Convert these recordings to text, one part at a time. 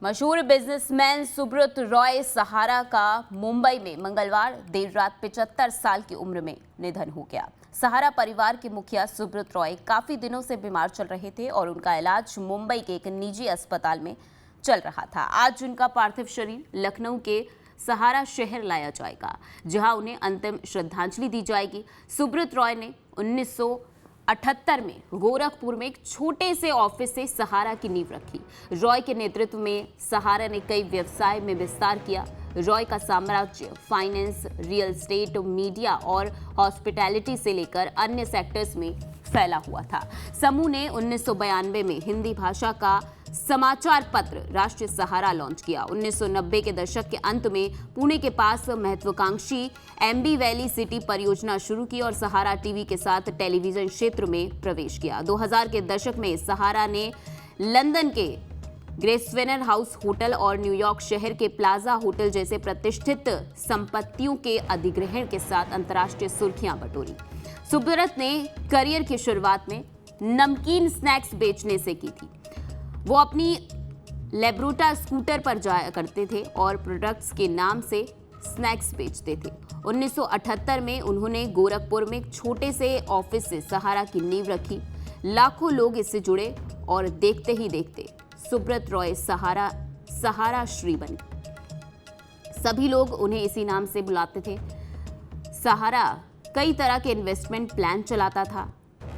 मशहूर बिजनेसमैन सुब्रत रॉय सहारा का मुंबई में मंगलवार देर रात 75 साल की उम्र में निधन हो गया। सहारा परिवार के मुखिया सुब्रत रॉय काफी दिनों से बीमार चल रहे थे और उनका इलाज मुंबई के एक निजी अस्पताल में चल रहा था। आज उनका पार्थिव शरीर लखनऊ के सहारा शहर लाया जाएगा, जहां उन्हें अंतिम श्रद्धांजलि दी जाएगी। सुब्रत रॉय ने 1978 में गोरखपुर में एक छोटे से ऑफिस से सहारा की नींव रखी। रॉय के नेतृत्व में सहारा ने कई व्यवसाय में विस्तार किया। रॉय का साम्राज्य फाइनेंस, रियल एस्टेट, मीडिया और हॉस्पिटैलिटी से लेकर अन्य सेक्टर्स में फैला हुआ था। समूह ने 1992 में हिंदी भाषा का समाचार पत्र राष्ट्रीय सहारा लॉन्च किया। 1990 के दशक के अंत में पुणे के पास महत्वाकांक्षी एम्बी वैली सिटी परियोजना शुरू की और सहारा टीवी के साथ टेलीविजन क्षेत्र में प्रवेश किया। 2000 के दशक में सहारा ने लंदन के ग्रेसवेनर हाउस होटल और न्यूयॉर्क शहर के प्लाजा होटल जैसे प्रतिष्ठित संपत्तियों के अधिग्रहण के साथ अंतर्राष्ट्रीय सुर्खियां बटोरी। सुब्रत ने करियर की शुरुआत में नमकीन स्नैक्स बेचने से की थी। वो अपनी लेब्रोटा स्कूटर पर जाया करते थे और प्रोडक्ट्स के नाम से स्नैक्स बेचते थे। 1978 में उन्होंने गोरखपुर में एक छोटे से ऑफिस से सहारा की नींव रखी। लाखों लोग इससे जुड़े और देखते ही देखते सुब्रत रॉय सहारा श्री बने। सभी लोग उन्हें इसी नाम से बुलाते थे। सहारा कई तरह के इन्वेस्टमेंट प्लान चलाता था।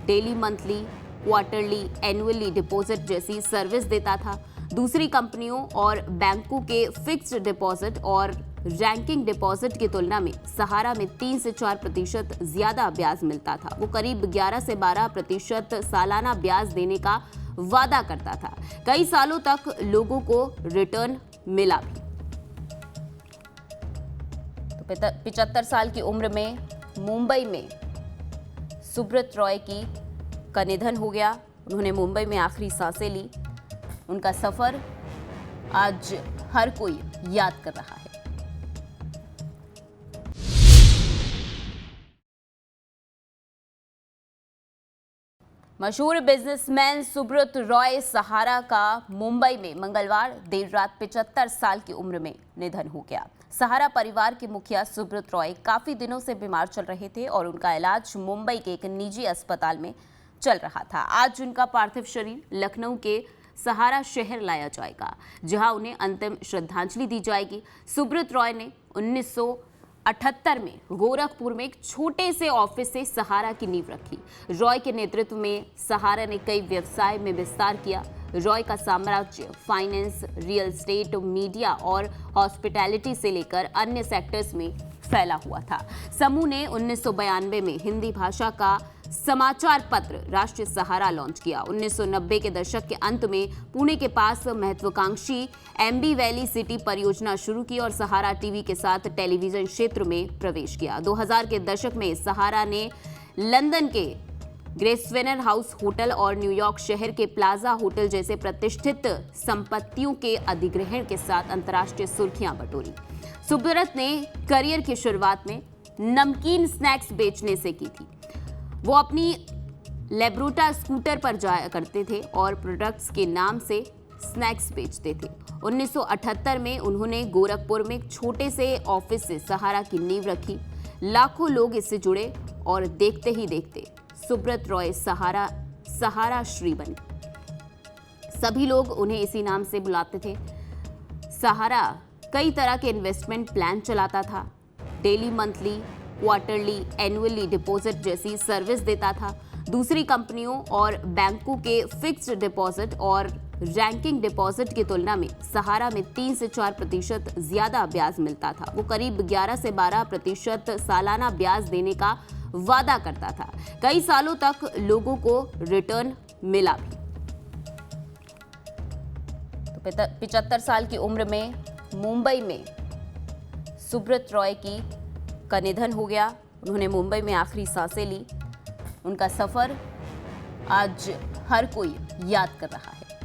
Daily, monthly, quarterly, annually deposit जैसी सर्विस देता था। दूसरी कंपनियों और बैंकों के फिक्स्ड डिपॉजिट और रैंकिंग डिपॉजिट की तुलना में सहारा में 3 से 4% ज्यादा ब्याज मिलता था। वो करीब 11 से 12% सालाना ब्याज देने का वादा करता था। कई सालों तक लोगों को रिटर्न मिला भी। तो 75 साल की उम्र में मुंबई में सुब्रत रॉय का निधन हो गया। उन्होंने मुंबई में आखिरी सांसें ली। उनका सफर आज हर कोई याद कर रहा है। मशहूर बिजनेसमैन सुब्रत रॉय सहारा का मुंबई में मंगलवार देर रात 75 साल की उम्र में निधन हो गया। सहारा परिवार के मुखिया सुब्रत रॉय काफी दिनों से बीमार चल रहे थे और उनका इलाज मुंबई के एक निजी अस्पताल में चल रहा था। आज उनका पार्थिव शरीर लखनऊ के सहारा शहर लाया जाएगा, जहां उन्हें अंतिम श्रद्धांजलि दी जाएगी। सुब्रत रॉय ने 1978 में गोरखपुर में एक छोटे से ऑफिस से सहारा की नींव रखी। रॉय के नेतृत्व में सहारा ने कई व्यवसाय में विस्तार किया। रॉय का साम्राज्य फाइनेंस, रियल एस्टेट, मीडिया और हॉस्पिटैलिटी से लेकर अन्य सेक्टर्स में फैला हुआ था। समूह ने 1992 में हिंदी भाषा का समाचार पत्र राष्ट्रीय सहारा लॉन्च किया। 1990 के दशक के अंत में पुणे के पास महत्वाकांक्षी एम्बी वैली सिटी परियोजना शुरू की और सहारा टीवी के साथ टेलीविजन क्षेत्र में प्रवेश किया। 2000 के दशक में सहारा ने लंदन के ग्रेसवेनर हाउस होटल और न्यूयॉर्क शहर के प्लाजा होटल जैसे प्रतिष्ठित संपत्तियों के अधिग्रहण के साथ अंतर्राष्ट्रीय सुर्खियां बटोरी। सुब्रत ने करियर की शुरुआत में नमकीन स्नैक्स बेचने से की थी। वो अपनी लेब्रोटा स्कूटर पर जाया करते थे और प्रोडक्ट्स के नाम से स्नैक्स बेचते थे। 1978 में उन्होंने गोरखपुर में एक छोटे से ऑफिस से सहारा की नींव रखी। लाखों लोग इससे जुड़े और देखते ही देखते सुब्रत रॉय सहारा श्री बने। सभी लोग उन्हें इसी नाम से बुलाते थे। सहारा कई तरह के इन्वेस्टमेंट प्लान चलाता था। Daily, monthly, quarterly, annually deposit जैसी सर्विस देता था। दूसरी कंपनियों और बैंकों के फिक्स्ड डिपॉजिट और रैंकिंग डिपॉजिट की तुलना में सहारा में 3 से 4% ज्यादा ब्याज मिलता था। वो करीब 11 से 12% सालाना ब्याज देने का वादा करता था। कई सालों तक लोगों को रिटर्न मिला भी। तो 75 साल की उम्र में मुंबई में सुब्रत रॉय का निधन हो गया। उन्होंने मुंबई में आखिरी सांसें ली। उनका सफर आज हर कोई याद कर रहा है।